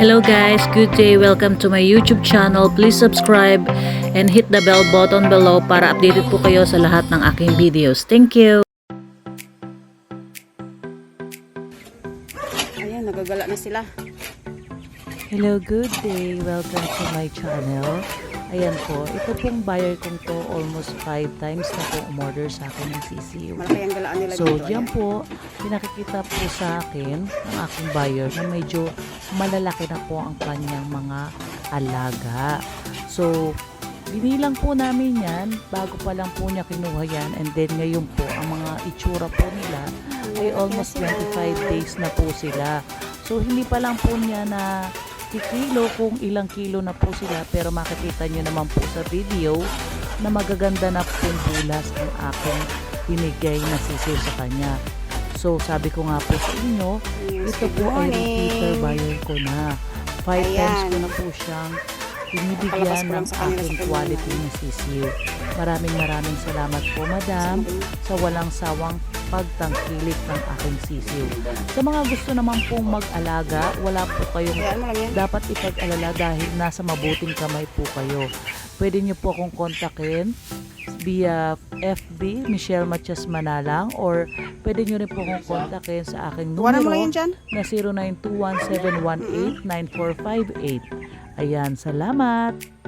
Hello guys, good day. Welcome to my YouTube channel. Please subscribe and hit the bell button below para updated po kayo sa lahat ng aking videos. Thank you. Ayan, nagagala na sila. Hello, good day. Welcome to my channel. Ayan po, ito pong buyer kong to almost 5 times na po umorder sa akin ng CCU. Malaki ang galaan nila So, dito. yan Ayan. po, pinakikita po sa akin ng aking buyer na medyo malalaki na po ang kanyang mga alaga. So, binilang po namin yan, bago pa lang po niya kinuha yan, and then ngayon po, ang mga itsura po nila ay almost 25 days na po sila. So, hindi pa lang po niya na kilo kung ilang kilo na po sila, pero makikita nyo naman po sa video na magaganda na pong bulas ang aking binigay na sisiw sa kanya. So sabi ko nga po sa inyo, ito po ay repeater buyer ko na 5 times ko na po siyang binibigyan ng aking quality na sisiw. Maraming salamat po madam sa walang sawang pagtangkilik ng aking sisiw. Sa mga gusto naman pong mag-alaga, wala po kayong dapat ipag-alala dahil nasa mabuting kamay po kayo. Pwede nyo po akong kontakin via FB, Michelle Matias Manalang, or pwede nyo rin po akong kontakin sa aking numero na 0921-718-9458. Ayan, salamat!